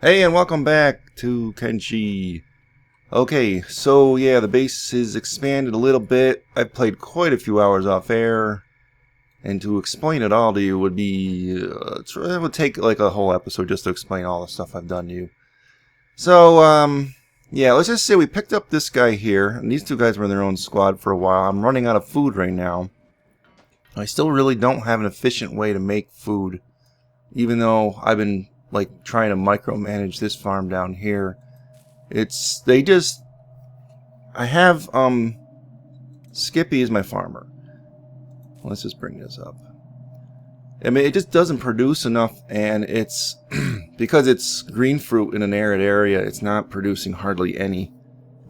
Hey, and welcome back to Kenshi. Okay, so yeah, the base is expanded a little bit. I played quite a few hours off air, and to explain it all to you would be it would take like a whole episode just to explain all the stuff I've done to you. So yeah, let's just say we picked up this guy here, and these two guys were in their own squad for a while. I'm running out of food right now. I still really don't have an efficient way to make food, even though I've been like trying to micromanage this farm down here. I have Skippy is my farmer. Let's just bring this up. I mean, it just doesn't produce enough, and it's because it's green fruit in an arid area, it's not producing hardly any.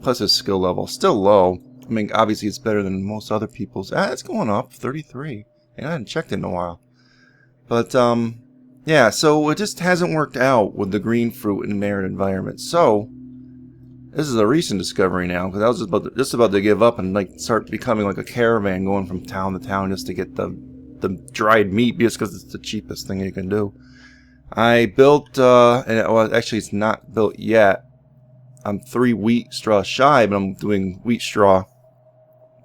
Plus his skill level still low. I mean, obviously it's better than most other people's. It's going up 33. And I hadn't checked it in a while. But yeah, so it just hasn't worked out with the green fruit in an arid environment. So this is a recent discovery now, because I was just about to give up and like start becoming like a caravan going from town to town just to get the dried meat, just because it's the cheapest thing you can do. I built, well, actually it's not built yet. I'm 3 wheat straw shy, but I'm doing wheat straw,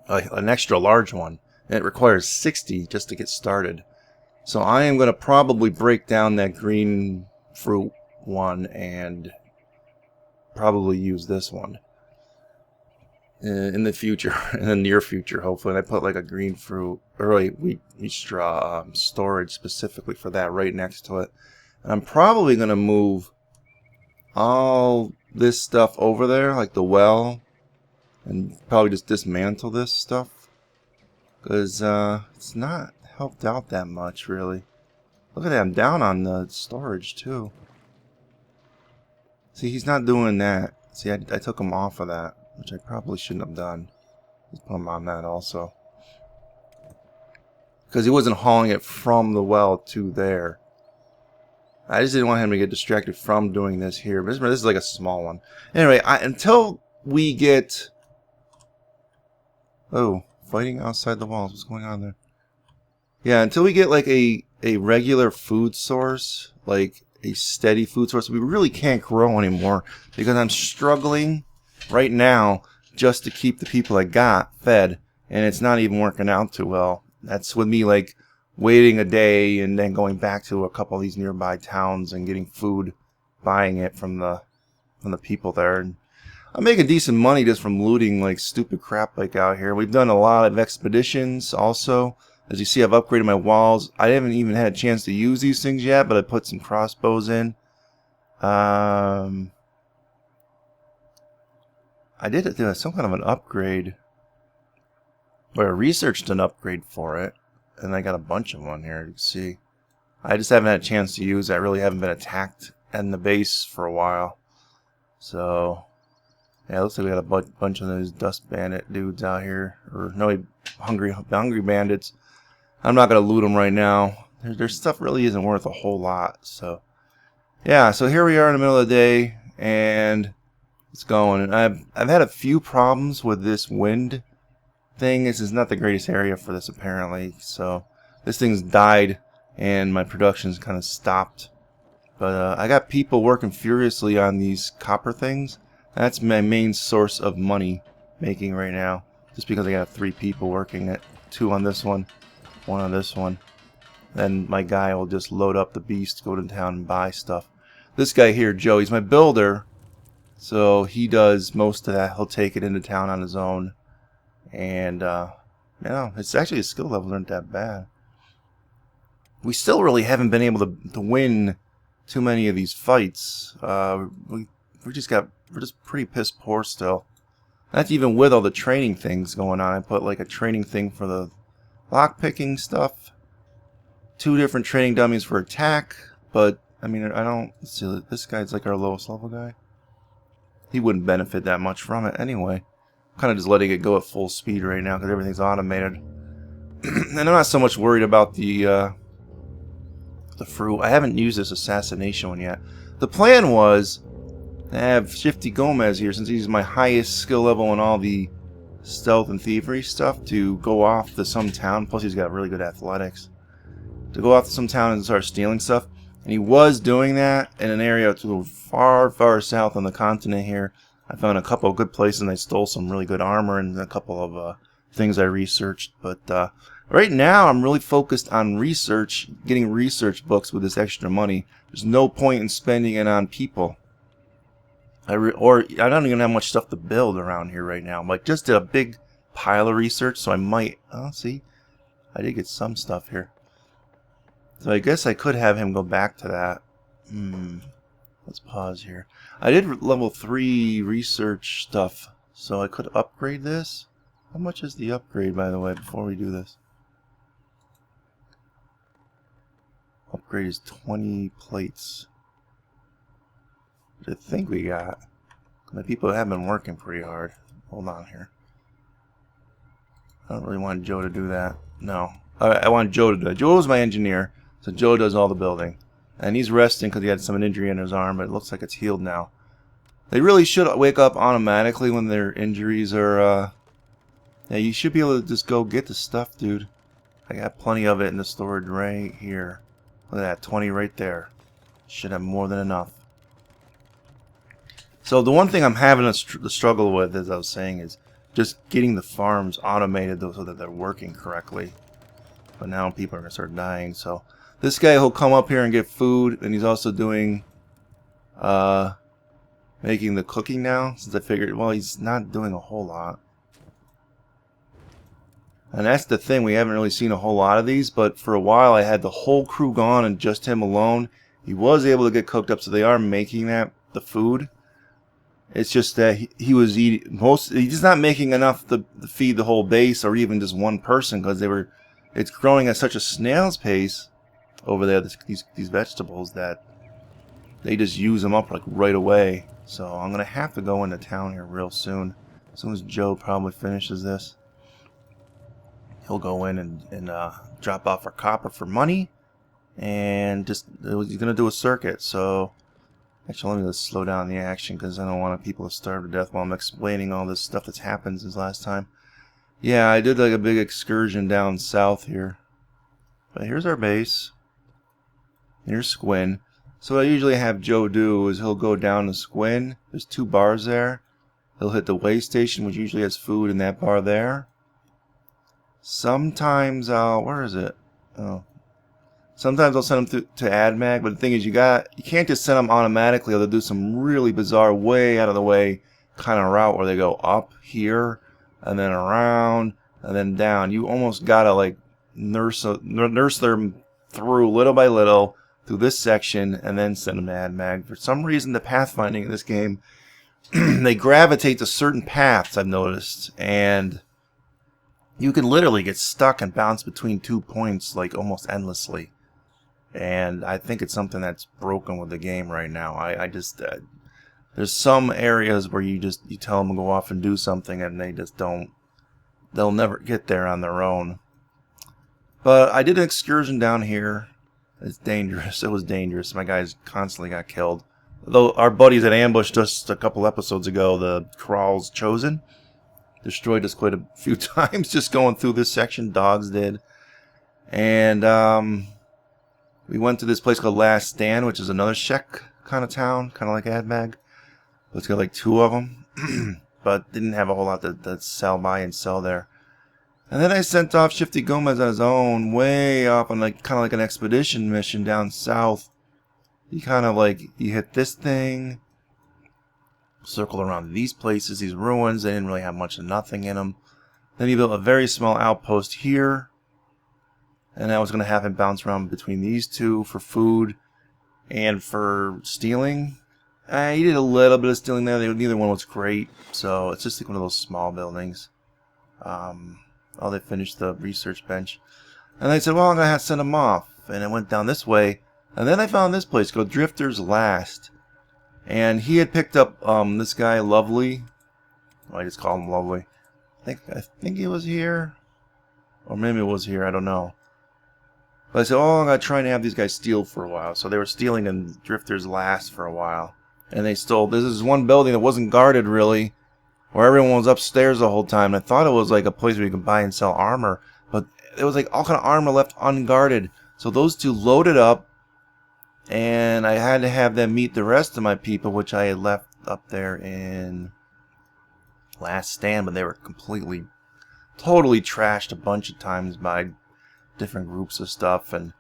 an extra large one, and it requires 60 just to get started. So I am going to probably break down that green fruit one and probably use this one in the future, in the near future, hopefully. And I put like a green fruit or a wheat straw storage specifically for that right next to it. And I'm probably going to move all this stuff over there, like the well, and probably just dismantle this stuff, because it's not helped out that much, really. Look at that, I'm down on the storage too. See, he's not doing that. See, I took him off of that, which I probably shouldn't have done. Just put him on that also, because he wasn't hauling it from the well to there. I just didn't want him to get distracted from doing this here. But this is like a small one. Anyway, until we get... Oh, fighting outside the walls. What's going on there? Yeah, until we get like a regular food source, like a steady food source, we really can't grow anymore, because I'm struggling right now just to keep the people I got fed, and it's not even working out too well. That's with me like waiting a day and then going back to a couple of these nearby towns and getting food, buying it from the people there. And I'm making decent money just from looting like stupid crap like out here. We've done a lot of expeditions also. As you see, I've upgraded my walls. I haven't even had a chance to use these things yet, but I put some crossbows in. I did some kind of an upgrade, or I researched an upgrade for it, and I got a bunch of them here. You can see. I just haven't had a chance to use it. I really haven't been attacked in the base for a while. So, yeah, it looks like we got a bunch of those dust bandit dudes out here. Or, no, hungry bandits. I'm not going to loot them right now. Their stuff really isn't worth a whole lot. So, yeah, so here we are in the middle of the day, and it's going. And I've had a few problems with this wind thing. This is not the greatest area for this, apparently. So, this thing's died, and my production's kind of stopped. But I got people working furiously on these copper things. That's my main source of money making right now. Just because I got 3 people working it. 2 on this one. 1 on this one. Then my guy will just load up the beast, go to town and buy stuff. This guy here, Joe, he's my builder. So he does most of that. He'll take it into town on his own. And, it's actually his skill levels aren't that bad. We still really haven't been able to win too many of these fights. We're just pretty piss poor still. That's even with all the training things going on. I put like a training thing for the lockpicking stuff, 2 different training dummies for attack, but I mean, I don't see, this guy's like our lowest level guy. He wouldn't benefit that much from it anyway. I'm kind of just letting it go at full speed right now because everything's automated. And I'm not so much worried about the fruit. I haven't used this assassination one yet. The plan was to have Shifty Gomez here, since he's my highest skill level in all the stealth and thievery stuff, to go off to some town. Plus he's got really good athletics. To go off to some town and start stealing stuff. And he was doing that in an area to far, far south on the continent here. I found a couple of good places, and I stole some really good armor and a couple of things I researched. But right now, I'm really focused on research, getting research books with this extra money. There's no point in spending it on people. I don't even have much stuff to build around here right now. Like, just did a big pile of research, so I might... Oh, see? I did get some stuff here. So I guess I could have him go back to that. Let's pause here. I did level 3 research stuff, so I could upgrade this. How much is the upgrade, by the way, before we do this? Upgrade is 20 plates. What do you think we got? My people have been working pretty hard. Hold on here. I don't really want Joe to do that. No. I want Joe to do it. Joe's my engineer, so Joe does all the building. And he's resting because he had some injury in his arm, but it looks like it's healed now. They really should wake up automatically when their injuries are, Yeah, you should be able to just go get the stuff, dude. I got plenty of it in the storage right here. Look at that, 20 right there. Should have more than enough. So the one thing I'm having a struggle with, as I was saying, is just getting the farms automated so that they're working correctly. But now people are going to start dying, so... This guy will come up here and get food, and he's also doing, making the cooking now, since I figured, well, he's not doing a whole lot. And that's the thing, we haven't really seen a whole lot of these, but for a while I had the whole crew gone and just him alone. He was able to get cooked up, so they are making the food. It's just that he was eating, he's not making enough to feed the whole base, or even just one person, because it's growing at such a snail's pace over there, these vegetables, that they just use them up like right away. So I'm gonna have to go into town here real soon. As soon as Joe probably finishes this, he'll go in and drop off our copper for money, and he's gonna do a circuit. So actually, let me just slow down the action because I don't want people to starve to death while I'm explaining all this stuff that's happened since last time. Yeah, I did like a big excursion down south here, but here's our base. Here's Squin. So what I usually have Joe do is he'll go down to Squin. There's 2 bars there. He'll hit the way station, which usually has food in that bar there. Sometimes where is it? Oh. Sometimes I'll send them to AdMag, but the thing is you can't just send them automatically. They'll do some really bizarre, way out of the way kind of route where they go up here and then around and then down. You almost gotta like nurse them through little by little through this section and then send them to AdMag. For some reason, the pathfinding in this game, they gravitate to certain paths, I've noticed, and you can literally get stuck and bounce between 2 points like almost endlessly. And I think it's something that's broken with the game right now. I just there's some areas where you tell them to go off and do something and they just don't. They'll never get there on their own. But I did an excursion down here. It's dangerous. It was dangerous. My guys constantly got killed. Though our buddies that ambushed us a couple episodes ago, the Kral's Chosen, destroyed us quite a few times just going through this section. Dogs did. And we went to this place called Last Stand, which is another Czech kind of town, kind of like AdMag. It's got like 2 of them, but didn't have a whole lot to buy and sell there. And then I sent off Shifty Gomez on his own, way up on kind of like an expedition mission down south. He hit this thing, circled around these places, these ruins. They didn't really have much of nothing in them. Then he built a very small outpost here. And I was going to have him bounce around between these 2 for food and for stealing. He did a little bit of stealing there. Neither one was great. So it's just like one of those small buildings. They finished the research bench. And I said, well, I'm going to have to send him off. And I went down this way. And then I found this place called Drifter's Last. And he had picked up this guy, Lovely. Well, I just call him Lovely. I think he was here. Or maybe it was here. I don't know. But I said, I'm going to try and have these guys steal for a while. So they were stealing in Drifter's Last for a while. And they stole. This is one building that wasn't guarded, really, where everyone was upstairs the whole time. I thought it was like a place where you could buy and sell armor. But there was like all kind of armor left unguarded. So those 2 loaded up And I had to have them meet the rest of my people, which I had left up there in Last Stand, but they were completely, totally trashed a bunch of times by different groups of stuff, and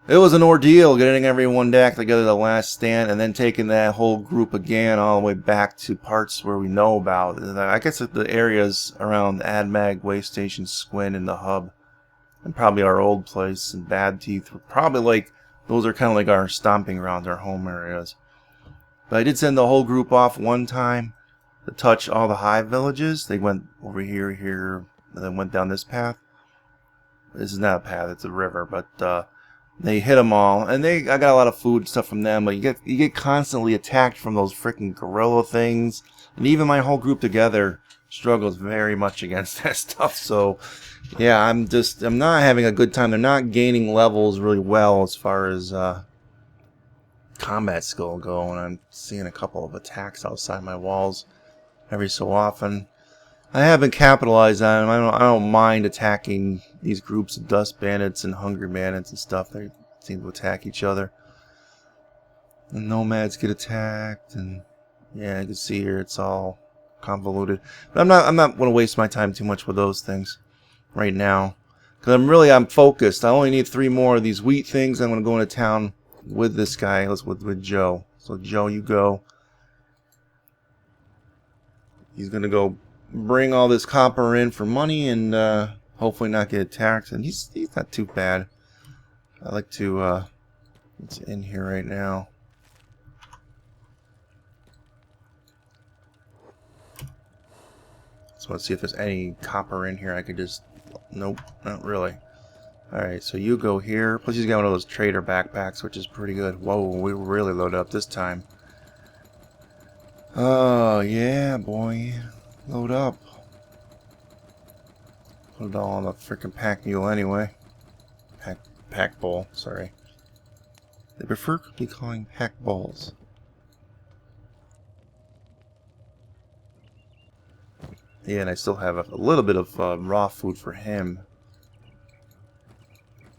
it was an ordeal getting everyone back together the Last Stand, and then taking that whole group again all the way back to parts where we know about. I guess the areas around AdMag, Waystation, Squin, and the Hub, and probably our old place and Bad Teeth were probably like, those are kind of like our stomping grounds, our home areas. But I did send the whole group off one time to touch all the hive villages. They went over here, and then went down this path. This is not a path, it's a river, but they hit them all, and I got a lot of food and stuff from them. But you get constantly attacked from those freaking gorilla things, and even my whole group together struggles very much against that stuff. So yeah, I'm not having a good time. They're not gaining levels really well as far as combat skill go, and I'm seeing a couple of attacks outside my walls every so often. I haven't capitalized on them. I don't mind attacking these groups of dust bandits and hungry bandits and stuff. They seem to attack each other. The nomads get attacked, and yeah, you can see here it's all convoluted. But I'm not going to waste my time too much with those things right now, because I'm focused. I only need 3 more of these wheat things. I'm going to go into town with this guy. With Joe. So Joe, you go. He's going to go bring all this copper in for money, and hopefully not get attacked. And he's not too bad. I like to it's in here right now. Just want to see if there's any copper in here. I could just, nope, not really. Alright, so you go here. Plus he's got one of those trader backpacks, which is pretty good. Whoa, we were really loaded up this time. Oh yeah, boy. Load up. Put it all on the freaking pack mule anyway. Pack bowl, sorry. They prefer to be calling pack bowls. Yeah, and I still have a little bit of raw food for him.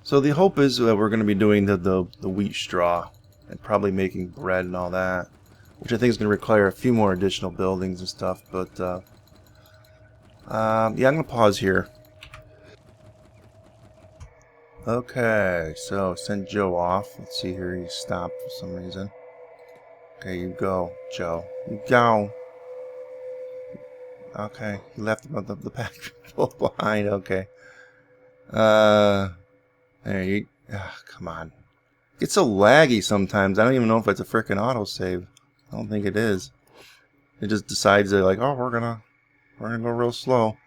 So the hope is that we're going to be doing the wheat straw and probably making bread and all that, which I think is going to require a few more additional buildings and stuff. But yeah, I'm going to pause here. Okay, so send Joe off. Let's see here, he stopped for some reason. Okay, you go, Joe. You go. Okay, he left the pack behind. Okay. There you. Come on. It's so laggy sometimes. I don't even know if it's a frickin' autosave. I don't think it is. It just decides they're like, oh, we're gonna go real slow.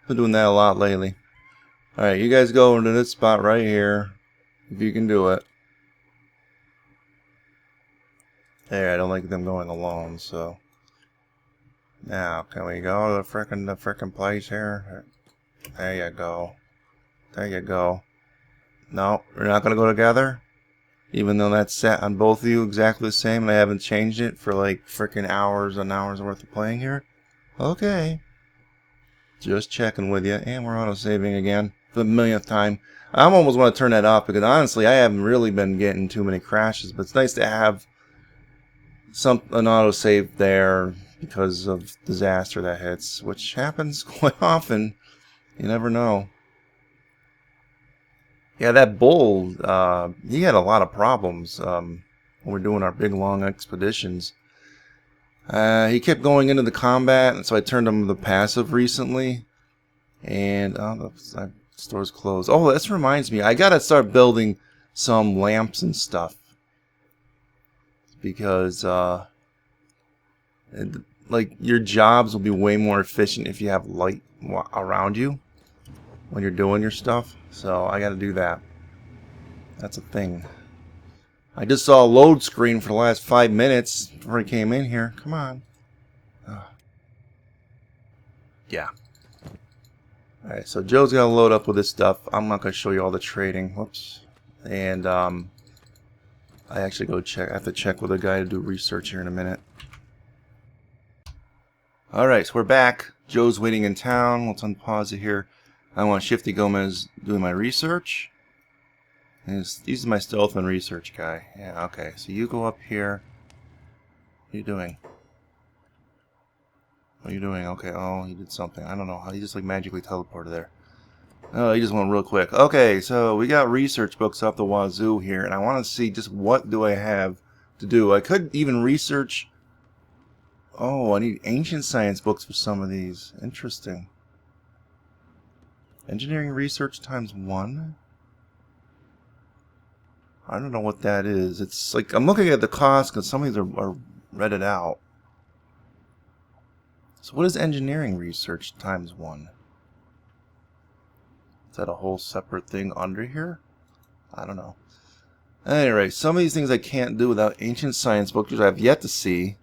Been doing that a lot lately. All right, you guys go into this spot right here, if you can do it. There, I don't like them going alone, so. Now, can we go to the frickin' place here? There you go. There you go. No, we're not gonna go together? Even though that's set on both of you exactly the same and I haven't changed it for like frickin' hours and hours worth of playing here? Okay. Just checking with you, and we're auto-saving again for the millionth time. I almost want to turn that off because honestly I haven't really been getting too many crashes, but it's nice to have an auto-save there because of disaster that hits, which happens quite often. You never know. Yeah, that bull, he had a lot of problems when we're doing our big long expeditions. He kept going into the combat, and so I turned him to the passive recently. And the store's closed. Oh, this reminds me, I gotta start building some lamps and stuff, because like your jobs will be way more efficient if you have light around you when you're doing your stuff. So I gotta do that. That's a thing. I just saw a load screen for the last 5 minutes before I came in here. Come on. Yeah. Alright, so Joe's gonna load up with this stuff. I'm not gonna show you all the trading. Whoops. And I actually I have to check with a guy to do research here in a minute. Alright, so we're back. Joe's waiting in town. Let's unpause it here. I want Shifty Gomez doing my research. He's my stealth and research guy. Yeah, okay. So you go up here. What are you doing? What are you doing? Okay, oh, he did something. I don't know how. He just like magically teleported there. Oh, he just went real quick. Okay, so we got research books up the wazoo here, and I want to see just what do I have to do. I could even research... Oh, I need ancient science books for some of these. Interesting. Engineering research times 1? I don't know what that is. It's like, I'm looking at the cost because some of these are redded out. So what is engineering research times 1? Is that a whole separate thing under here? I don't know. Anyway, some of these things I can't do without ancient science books, which I have yet to see.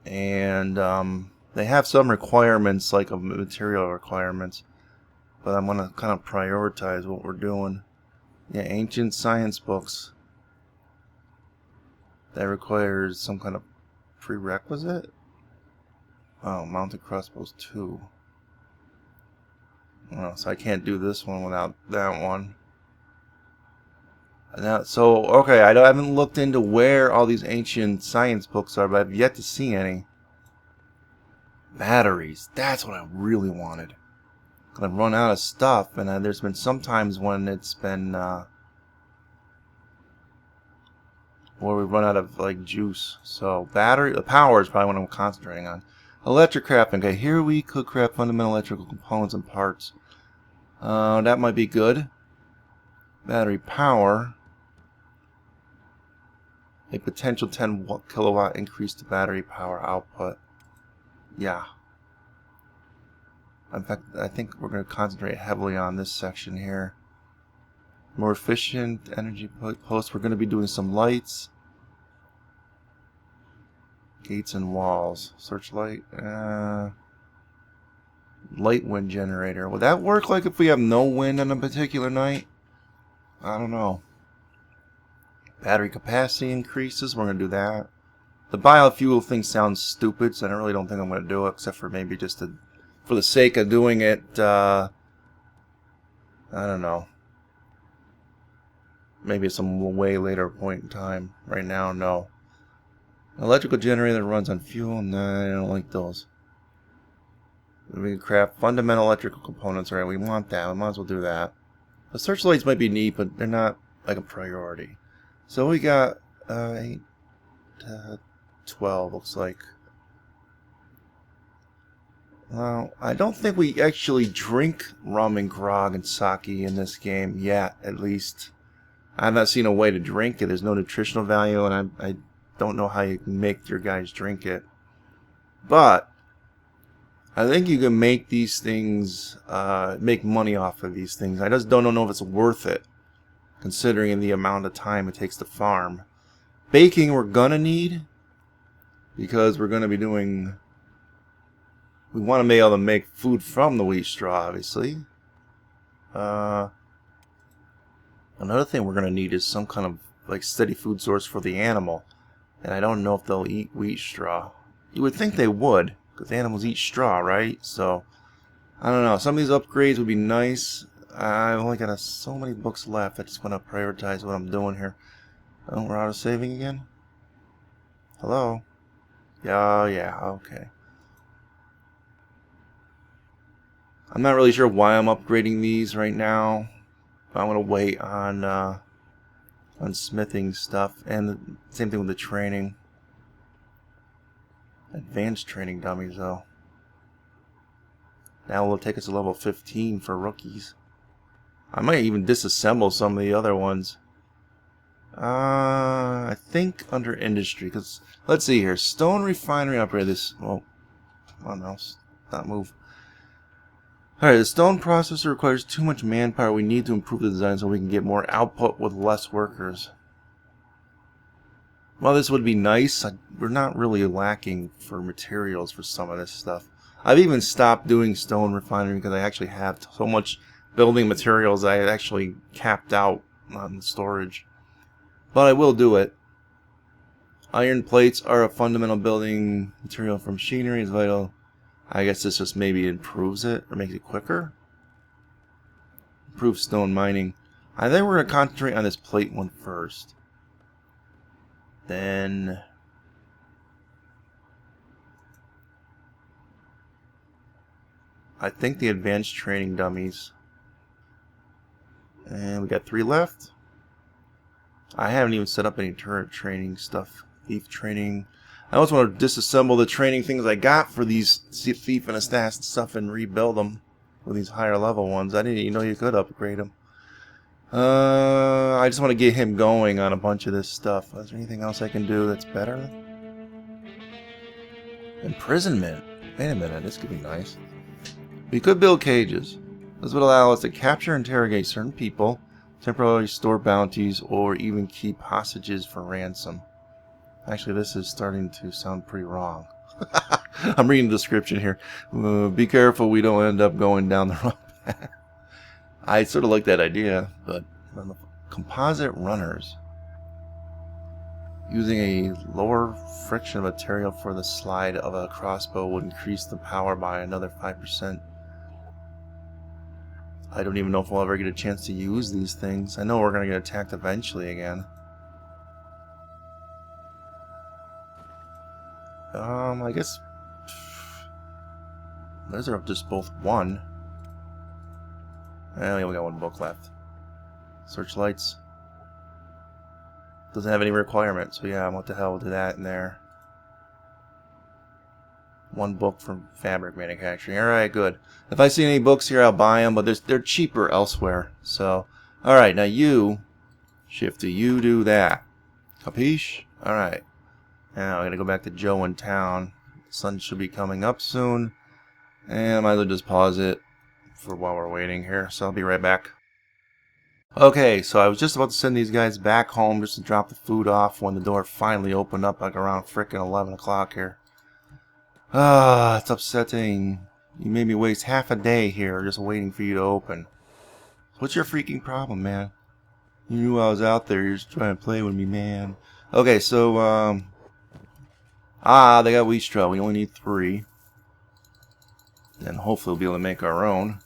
And they have some requirements, like of material requirements. But I'm going to kind of prioritize what we're doing. Yeah, ancient science books. That requires some kind of prerequisite? Oh, mounted crossbows 2. Oh, so I can't do this one without that one. Now, so, okay, I haven't looked into where all these ancient science books are, but I've yet to see any. Batteries. That's what I really wanted. I've run out of stuff, and there's been some times when it's been, where we run out of, like, juice. So, the power is probably what I'm concentrating on. Electric crafting. Okay, here we could craft fundamental electrical components and parts. That might be good. Battery power. A potential 10 kilowatt increase to battery power output. Yeah. In fact, I think we're going to concentrate heavily on this section here. More efficient energy post. We're going to be doing some lights. Gates and walls. Searchlight. Light wind generator. Would that work like if we have no wind on a particular night? I don't know. Battery capacity increases. We're going to do that. The biofuel thing sounds stupid, so I really don't think I'm going to do it, except for maybe just for the sake of doing it. I don't know. Maybe some way later point in time. Right now, no. Electrical generator that runs on fuel. Nah, I don't like those. We can craft fundamental electrical components. Right, we want that. We might as well do that. The searchlights might be neat, but they're not like a priority. So we got 8, 12 looks like. Well, I don't think we actually drink rum and grog and sake in this game yet, at least. I've not seen a way to drink it. There's no nutritional value, and I don't know how you can make your guys drink it. But I think you can make these things, make money off of these things. I just don't know if it's worth it, considering the amount of time it takes to farm. Baking we're gonna need, because we're gonna be doing... We want to be able to make food from the wheat straw, obviously. Another thing we're going to need is some kind of like steady food source for the animal. And I don't know if they'll eat wheat straw. You would think they would, because animals eat straw, right? So, I don't know. Some of these upgrades would be nice. I've only got so many books left. I just want to prioritize what I'm doing here. Oh, we're out of saving again? Hello? Yeah, okay. I'm not really sure why I'm upgrading these right now. But I'm going to wait on smithing stuff. And the same thing with the training. Advanced training dummies, though. Now it'll take us to level 15 for rookies. I might even disassemble some of the other ones. I think under industry. Because, let's see here. Stone refinery upgrade this. Well, come on, mouse. Not move. Alright, the stone processor requires too much manpower. We need to improve the design so we can get more output with less workers. Well, this would be nice. We're not really lacking for materials for some of this stuff. I've even stopped doing stone refinery because I actually have so much building materials I actually capped out on storage. But I will do it. Iron plates are a fundamental building material for machinery. Is vital. I guess this just maybe improves it or makes it quicker. Improves stone mining. I think we're going to concentrate on this plate one first. Then... I think the advanced training dummies. And we got 3 left. I haven't even set up any turret training stuff. Thief training. I always want to disassemble the training things I got for these thief and assassin stuff and rebuild them with these higher level ones. I didn't even know you could upgrade them. I just want to get him going on a bunch of this stuff. Is there anything else I can do that's better? Imprisonment. Wait a minute, this could be nice. We could build cages. This would allow us to capture and interrogate certain people, temporarily store bounties, or even keep hostages for ransom. Actually, this is starting to sound pretty wrong. I'm reading the description here. Be careful we don't end up going down the wrong path. I sort of like that idea, but composite runners. Using a lower friction material for the slide of a crossbow would increase the power by another 5%. I don't even know if we'll ever get a chance to use these things. I know we're going to get attacked eventually again. I guess... Those are just both 1. I only got 1 book left. Searchlights. Doesn't have any requirements, so yeah, what the hell, we'll do that in there. 1 book from fabric manufacturing. Alright, good. If I see any books here, I'll buy them, but they're cheaper elsewhere. So, alright, now you, Shifty, you do that. Capiche? Alright. Now, I gotta go back to Joe in town. The sun should be coming up soon. And I might as well just pause it for while we're waiting here. So I'll be right back. Okay, so I was just about to send these guys back home just to drop the food off when the door finally opened up like around frickin' 11 o'clock here. Ah, it's upsetting. You made me waste half a day here just waiting for you to open. What's your freaking problem, man? You knew I was out there. You're just trying to play with me, man. Okay, so, they got wheat straw. We only need 3. Then hopefully we'll be able to make our own.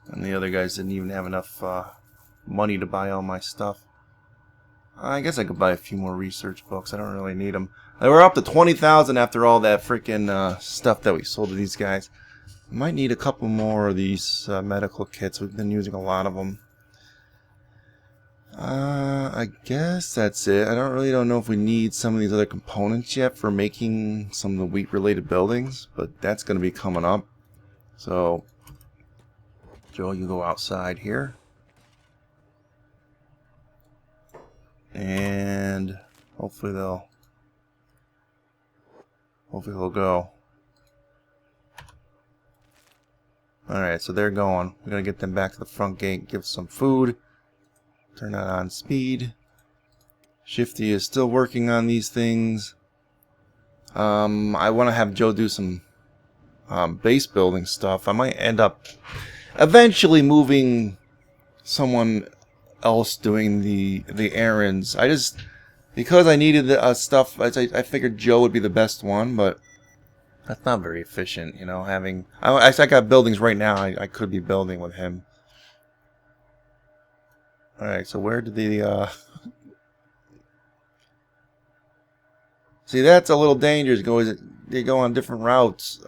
And the other guys didn't even have enough money to buy all my stuff. I guess I could buy a few more research books. I don't really need them. We're up to 20,000 after all that freaking stuff that we sold to these guys. Might need a couple more of these medical kits. We've been using a lot of them. I guess that's it. I don't know if we need some of these other components yet for making some of the wheat-related buildings, but that's going to be coming up. So, Joe, you go outside here. And hopefully they'll go. Alright, so they're going. We're going to get them back to the front gate, give some food. Turn that on speed. Shifty is still working on these things. I want to have Joe do some base building stuff. I might end up eventually moving someone else doing the errands. Because I needed the stuff, I figured Joe would be the best one, but that's not very efficient, you know, having... I got buildings right now I could be building with him. Alright, so where did the, See, that's a little dangerous. They go on different routes.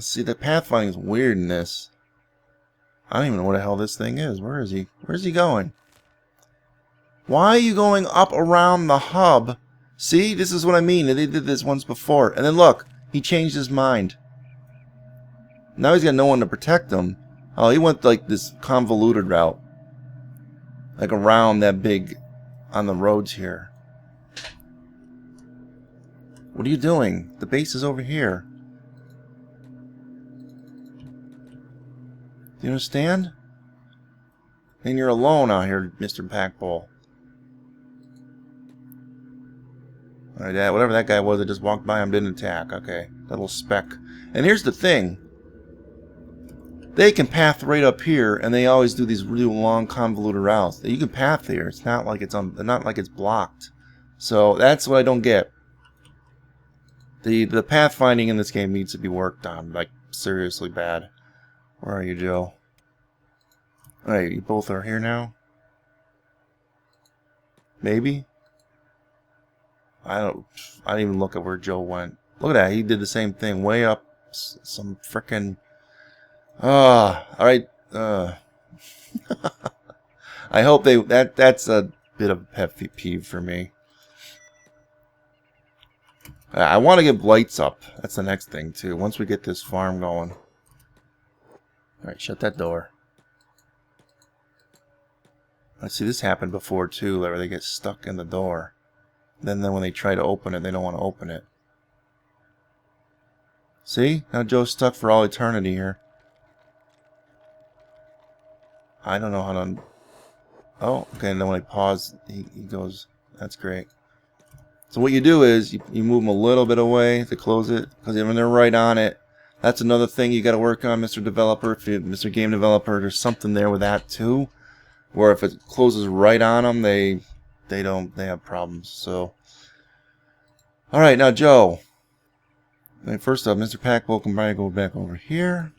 See, the pathfinding is weird in this. I don't even know what the hell this thing is. Where is he? Where's he going? Why are you going up around the hub? See, this is what I mean. They did this once before. And then look, he changed his mind. Now he's got no one to protect him. Oh, he went like this convoluted route. Like around that big on the roads here. What are you doing? The base is over here. Do you understand? And you're alone out here, Mr. Packball. Alright, whatever that guy was that just walked by him didn't attack. Okay, that little speck. And here's the thing. They can path right up here, and they always do these really long, convoluted routes. You can path here. It's not like it's blocked. So that's what I don't get. The pathfinding in this game needs to be worked on, like seriously bad. Where are you, Joe? Alright, you both are here now? Maybe? I didn't even look at where Joe went. Look at that, he did the same thing. Way up some frickin'... alright. I hope that's a bit of a pet peeve for me. I want to get lights up. That's the next thing, too. Once we get this farm going. Alright, shut that door. I see this happened before, too, where they get stuck in the door. Then when they try to open it, they don't want to open it. See? Now Joe's stuck for all eternity here. I don't know how to... Oh, okay, and then when I pause, he goes... That's great. So what you do is, you move them a little bit away to close it, because when they're right on it, that's another thing you got to work on, Mr. Developer, Mr. Game Developer. There's something there with that too, where if it closes right on them, they have problems. So, all right, now Joe. First up, Mr. Pack, welcome by. Go back over here.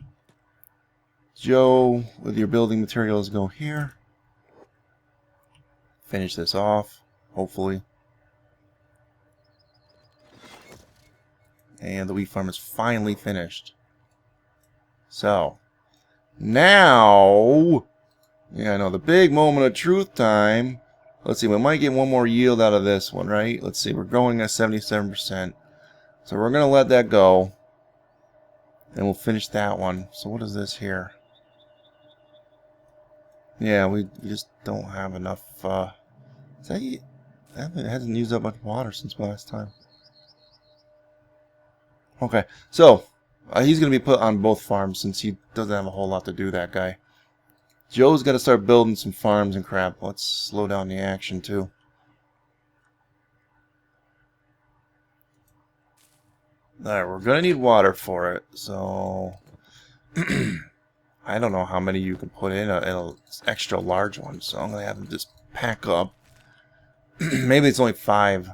Joe, with your building materials, go here. Finish this off, hopefully. And the wheat farm is finally finished. So, now, yeah, I know, the big moment of truth time. Let's see, we might get one more yield out of this one, right? Let's see, we're going at 77%. So we're going to let that go. And we'll finish that one. So what is this here? Yeah, we just don't have enough, it hasn't used up much water since last time. Okay, so he's going to be put on both farms since he doesn't have a whole lot to do, that guy. Joe's got to start building some farms and crap. Let's slow down the action too. Alright, we're going to need water for it, so I don't know how many you can put in an extra large one, so I'm going to have them just pack up. Maybe it's only 5.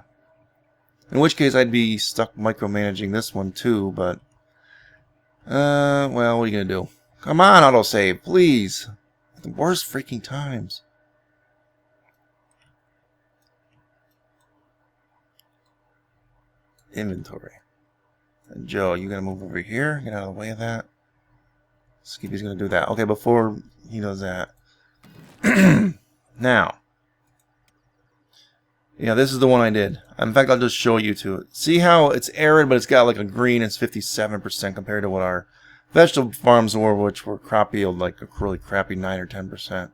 In which case I'd be stuck micromanaging this one too, but well, what are you gonna do? Come on, autosave, please. The worst freaking times. Inventory. And Joe, you gonna move over here? Get out of the way of that. Skippy's gonna do that. Okay, before he does that. Now. Yeah, this is the one I did. In fact, I'll just show you to. See how it's arid, but it's got like a green. It's 57% compared to what our vegetable farms were, which were crop yield like a really crappy 9 or 10%.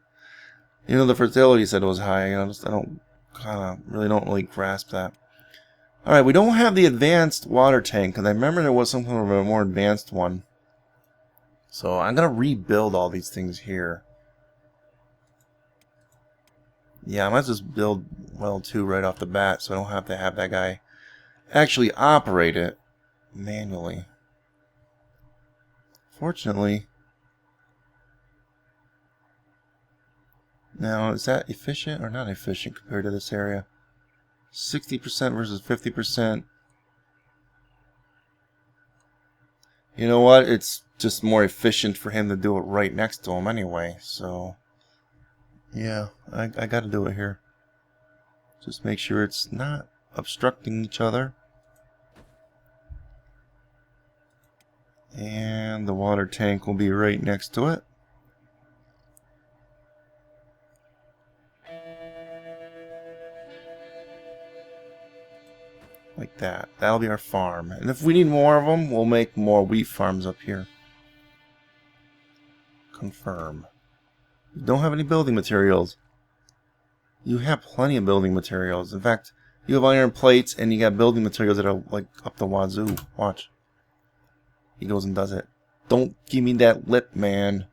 You know, the fertility said it was high. I don't really grasp that. All right, we don't have the advanced water tank because I remember there was something of a more advanced one. So I'm gonna rebuild all these things here. Yeah, I might just build well 2 right off the bat so I don't have to have that guy actually operate it manually. Fortunately. Now, is that efficient or not efficient compared to this area? 60% versus 50%. You know what? It's just more efficient for him to do it right next to him anyway, so... Yeah, I gotta do it here. Just make sure it's not obstructing each other. And the water tank will be right next to it. Like that. That'll be our farm. And if we need more of them, we'll make more wheat farms up here. Confirm. You don't have any building materials. You have plenty of building materials. In fact, you have iron plates and you got building materials that are like up the wazoo. Watch. He goes and does it. Don't give me that lip, man.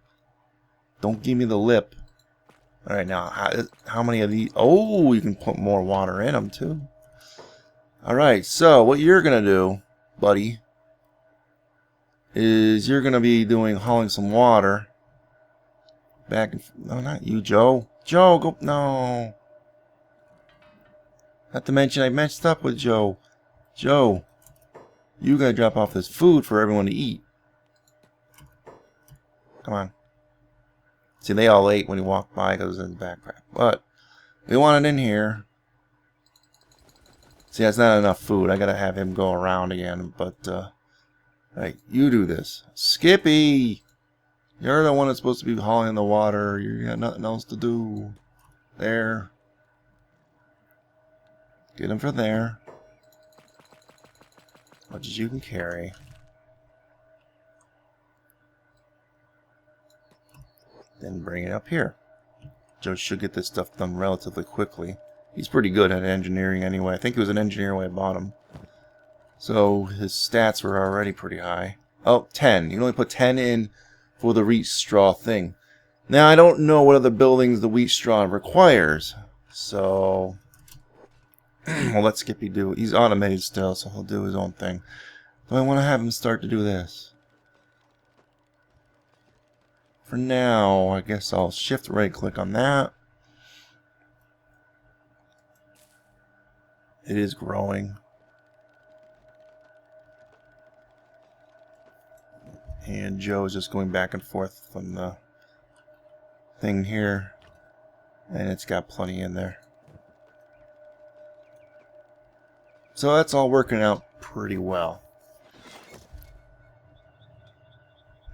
Don't give me the lip. Alright, now, how many of these? Oh, you can put more water in them, too. Alright, so what you're going to do, buddy, is you're going to be hauling some water. Back and... No, not you, Joe. Joe, go... No. Not to mention, I messed up with Joe. Joe, you gotta drop off this food for everyone to eat. Come on. See, they all ate when he walked by because it was in his backpack. But we want it in here. See, that's not enough food. I gotta have him go around again. But, hey, you do this. Skippy! You're the one that's supposed to be hauling the water. You got nothing else to do. There. Get him for there. As much as you can carry. Then bring it up here. Joe should get this stuff done relatively quickly. He's pretty good at engineering anyway. I think he was an engineer when I bought him. So his stats were already pretty high. Oh, 10. You can only put 10 in for the wheat straw thing. Now, I don't know what other buildings the wheat straw requires. So, we'll let Skippy do it. He's automated still, so he'll do his own thing. Do I want to have him start to do this? For now, I guess I'll shift right click on that. It is growing. And Joe is just going back and forth from the thing here. And it's got plenty in there. So that's all working out pretty well.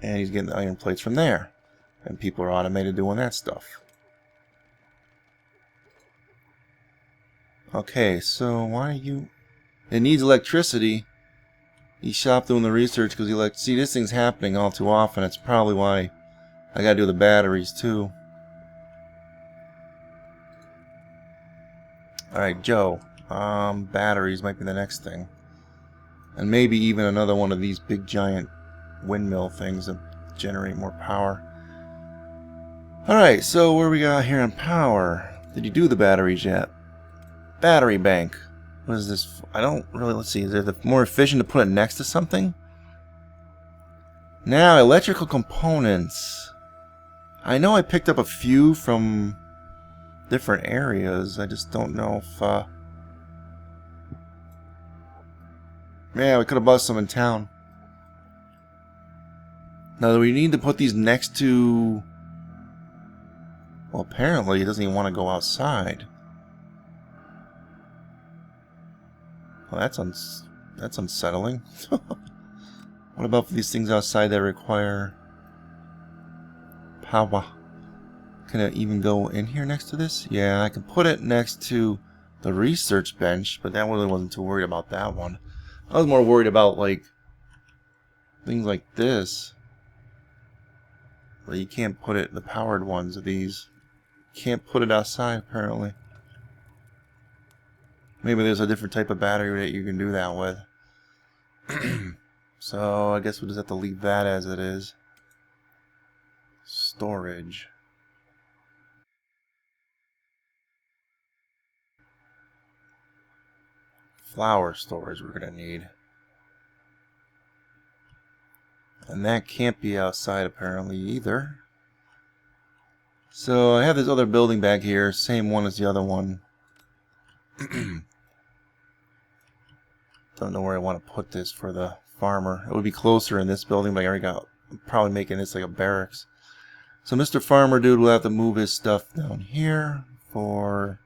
And he's getting the iron plates from there. And people are automated doing that stuff. Okay, so why are you... It needs electricity. He stopped doing the research because he like, see, this thing's happening all too often. It's probably why I gotta do the batteries too. Alright, Joe. Batteries might be the next thing. And maybe even another one of these big giant windmill things that generate more power. Alright, so what do we got here on power? Did you do the batteries yet? Battery bank. What is this? I don't really... Let's see. Is it more efficient to put it next to something? Now, electrical components. I know I picked up a few from different areas. I just don't know if... Yeah, we could have bought some in town. Now, do we need to put these next to... Well, apparently he doesn't even want to go outside. Well, that's unsettling. What about for these things outside that require power? Can it even go in here next to this? Yeah, I can put it next to the research bench, but that really wasn't too worried about that one. I was more worried about, like, things like this. But you can't put it, the powered ones of these. Can't put it outside, apparently. Maybe there's a different type of battery that you can do that with. So, I guess we'll just have to leave that as it is. Storage. Flour storage we're going to need. And that can't be outside, apparently, either. So, I have this other building back here. Same one as the other one. Don't know where I want to put this for the farmer. It would be closer in this building, but I already got... I'm probably making this like a barracks. So Mr. Farmer Dude will have to move his stuff down here for...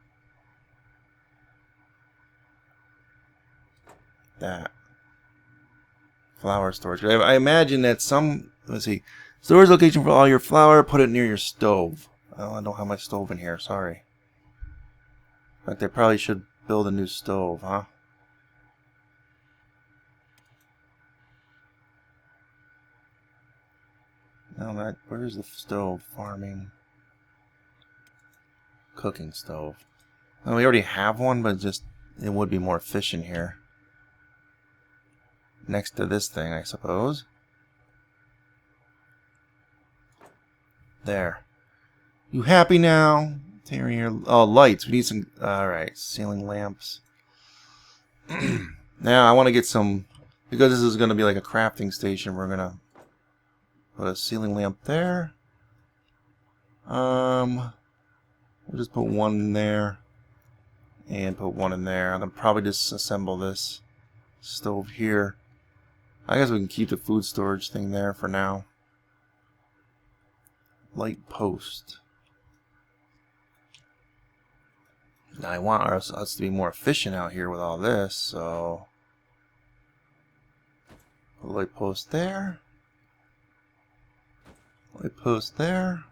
that. Flour storage. I imagine that some... Let's see. Storage location for all your flour. Put it near your stove. Oh, I don't have my stove in here. Sorry. In fact, they probably should build a new stove, huh? No, where's the stove? Farming. Cooking stove. Well, we already have one, but it would be more efficient here. Next to this thing, I suppose. There. You happy now? Tearing your... Oh, lights. We need some... Alright, ceiling lamps. Now, I want to get some... Because this is going to be like a crafting station, we're going to put a ceiling lamp there. We'll just put one in there. And put one in there. I'm going to probably disassemble this stove here. I guess we can keep the food storage thing there for now. light post. Now I want us to be more efficient out here with all this, so a light post there. Light post there.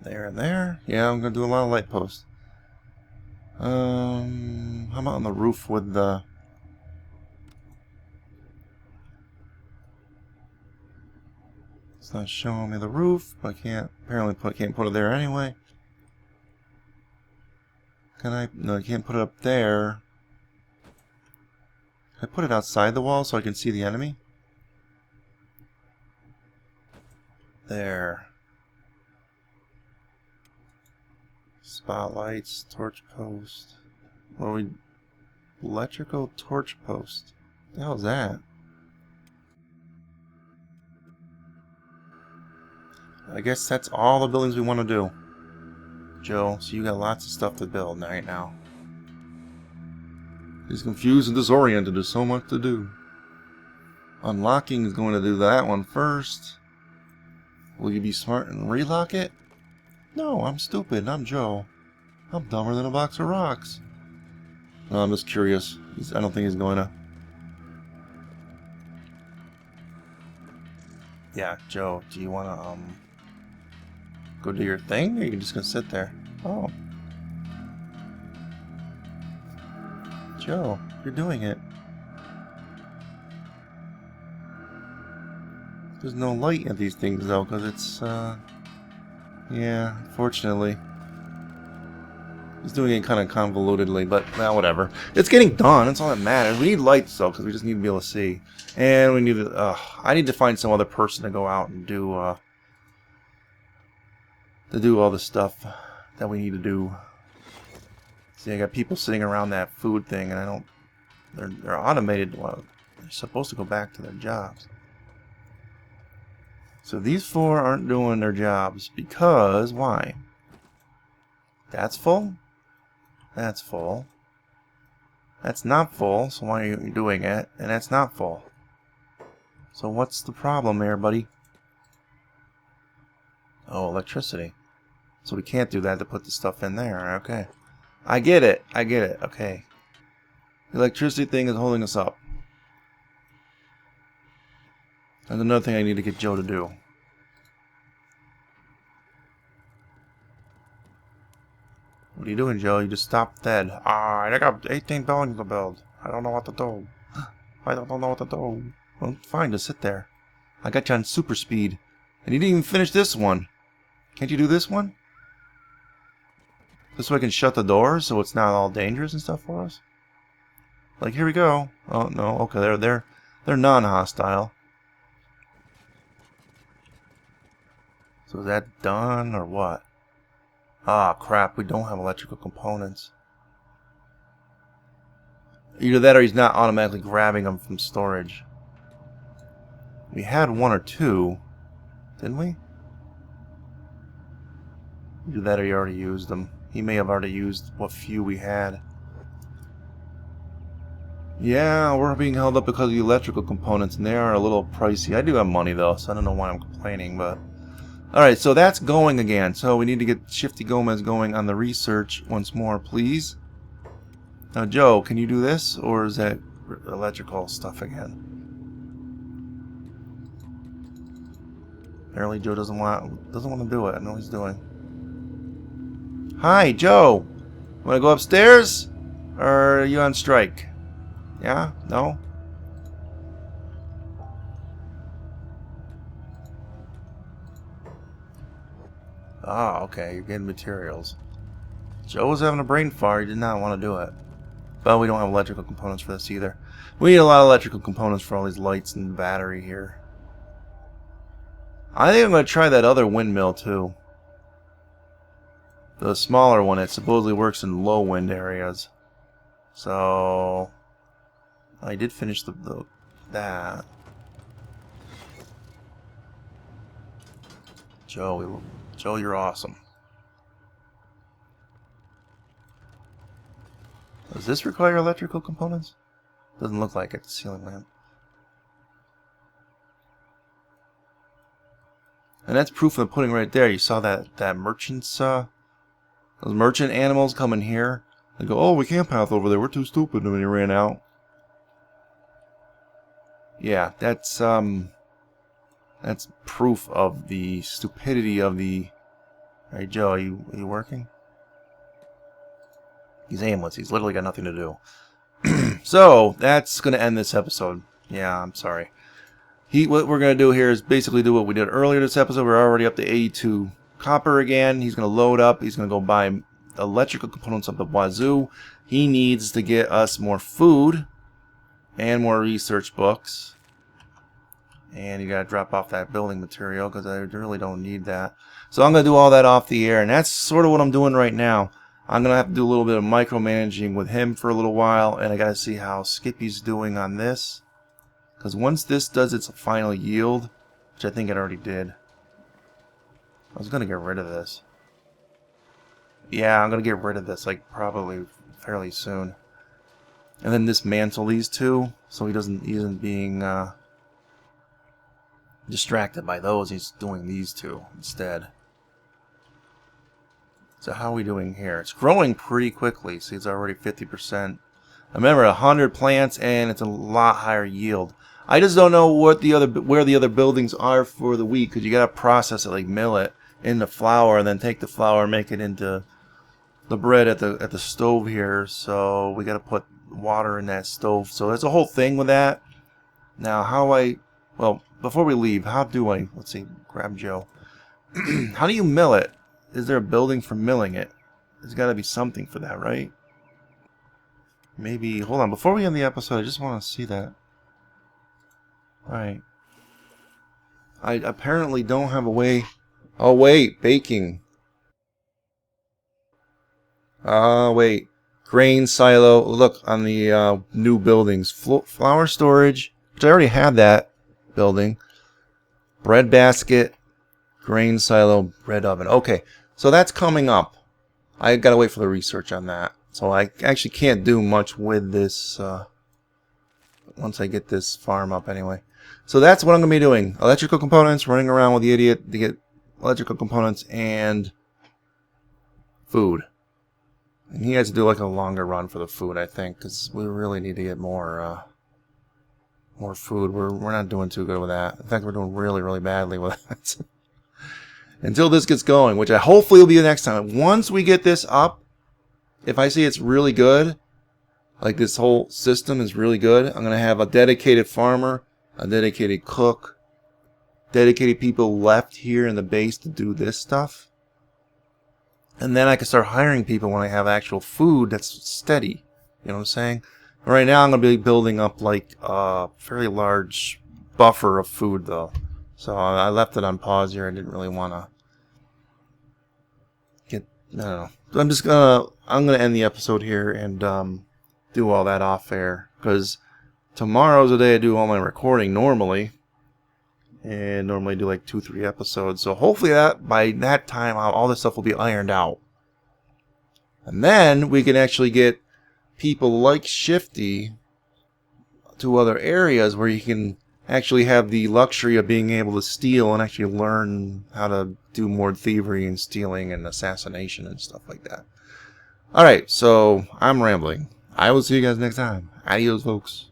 There and there. Yeah, I'm gonna do a lot of light posts. How about on the roof with the... It's not showing me the roof. I can't can't put it there anyway. Can I? No, I can't put it up there. Can I put it outside the wall so I can see the enemy? There. Spotlights, torch post. What are we? Electrical torch post. What the hell is that? I guess that's all the buildings we want to do. Joe, so you got lots of stuff to build right now. He's confused and disoriented. There's so much to do. Unlocking is going to do that one first. Will you be smart and relock it? No, I'm stupid. I'm Joe. I'm dumber than a box of rocks. No, I'm just curious. I don't think he's going to. Yeah, Joe, do you want to, go do your thing, or are you just going to sit there? Oh. Joe, you're doing it. There's no light at these things, though, because it's, yeah, unfortunately. He's doing it kind of convolutedly, but, well, whatever. It's getting done. That's all that matters. We need lights, though, because we just need to be able to see. And we need to, I need to find some other person to go out and do, all the stuff that we need to do. See, I got people sitting around that food thing, and I don't, they're automated. Well, they're supposed to go back to their jobs. So these four aren't doing their jobs because, why? That's full? That's full. That's not full, so why are you doing it? And that's not full. So what's the problem there, buddy? Oh, electricity. So we can't do that to put the stuff in there. Okay. I get it. I get it. Okay. The electricity thing is holding us up. That's another thing I need to get Joe to do. What are you doing, Joe? You just stopped dead. I got 18 buildings to build. I don't know what to do. I don't know what to do. Well, fine, just sit there. I got you on super speed. And you didn't even finish this one. Can't you do this one? This way I can shut the doors so it's not all dangerous and stuff for us. Like, here we go. Oh, no. Okay, they're non-hostile. So is that done or what? Ah, crap. We don't have electrical components. Either that or he's not automatically grabbing them from storage. We had one or two, didn't we? Either that or he already used them. He may have already used what few we had. Yeah, we're being held up because of the electrical components, and they are a little pricey. I do have money, though, so I don't know why I'm complaining, but... Alright, so that's going again. So we need to get Shifty Gomez going on the research once more, please. Now, Joe, can you do this, or is that electrical stuff again? Apparently Joe doesn't want to do it. I know what he's doing. Hi, Joe! Want to go upstairs? Or are you on strike? Yeah? No? Ah, okay. You're getting materials. Joe was having a brain fart. He did not want to do it. But we don't have electrical components for this either. We need a lot of electrical components for all these lights and the battery here. I think I'm going to try that other windmill too. The smaller one, it supposedly works in low wind areas. So I did finish that. Joe, you're awesome. Does this require electrical components? Doesn't look like it, the ceiling lamp. And that's proof of the pudding right there. You saw that merchant's, those merchant animals coming here. They go, oh, we can't path over there. We're too stupid. And when he ran out. Yeah, that's proof of the stupidity of the... Hey, Joe, are you working? He's aimless. He's literally got nothing to do. So, that's going to end this episode. Yeah, I'm sorry. What we're going to do here is basically do what we did earlier this episode. We're already up to 82 copper again. He's going to load up. He's going to go buy electrical components up the wazoo. He needs to get us more food and more research books. And you got to drop off that building material because I really don't need that. So I'm going to do all that off the air. And that's sort of what I'm doing right now. I'm going to have to do a little bit of micromanaging with him for a little while. And I got to see how Skippy's doing on this. Because once this does its final yield, which I think it already did. I was going to get rid of this. Yeah, I'm going to get rid of this like probably fairly soon. And then dismantle these two so he isn't being distracted by those. He's doing these two instead. So how are we doing here? It's growing pretty quickly. See, it's already 50%. Remember, 100 plants and it's a lot higher yield. I just don't know what where the other buildings are for the wheat, because you gotta process it, like mill it into flour, and then take the flour and make it into the bread at the stove here. So we gotta put water in that stove. So there's a whole thing with that. Now, well, before we leave, let's see, grab Joe. How do you mill it? Is there a building for milling it? There's got to be something for that, right? Maybe, hold on, before we end the episode, I just want to see that. Alright. I apparently don't have a way... Oh, wait, baking. Wait. Grain silo. Look, on the new buildings. Flour storage, which I already had that building. Bread basket. Grain silo. Bread oven. Okay, so that's coming up. I gotta wait for the research on that. So I actually can't do much with this once I get this farm up anyway. So that's what I'm going to be doing. Electrical components, running around with the idiot to get electrical components and food. And he has to do like a longer run for the food, I think, because we really need to get more food. We're not doing too good with that. In fact, we're doing really, really badly with that. Until this gets going, which I hopefully will be the next time. Once we get this up, if I see it's really good, like this whole system is really good, I'm going to have a dedicated farmer, a dedicated cook, dedicated people left here in the base to do this stuff. And then I can start hiring people when I have actual food that's steady. You know what I'm saying? Right now I'm going to be building up like a fairly large buffer of food though. So I left it on pause here. I didn't really want to get, I don't know. So I'm gonna end the episode here and do all that off air, because tomorrow's the day I do all my recording normally, and normally do like 2-3 episodes. So hopefully by that time all this stuff will be ironed out, and then we can actually get people like Shifty to other areas where you can actually have the luxury of being able to steal and actually learn how to do more thievery and stealing and assassination and stuff like that. Alright, so I'm rambling. I will see you guys next time. Adios, folks.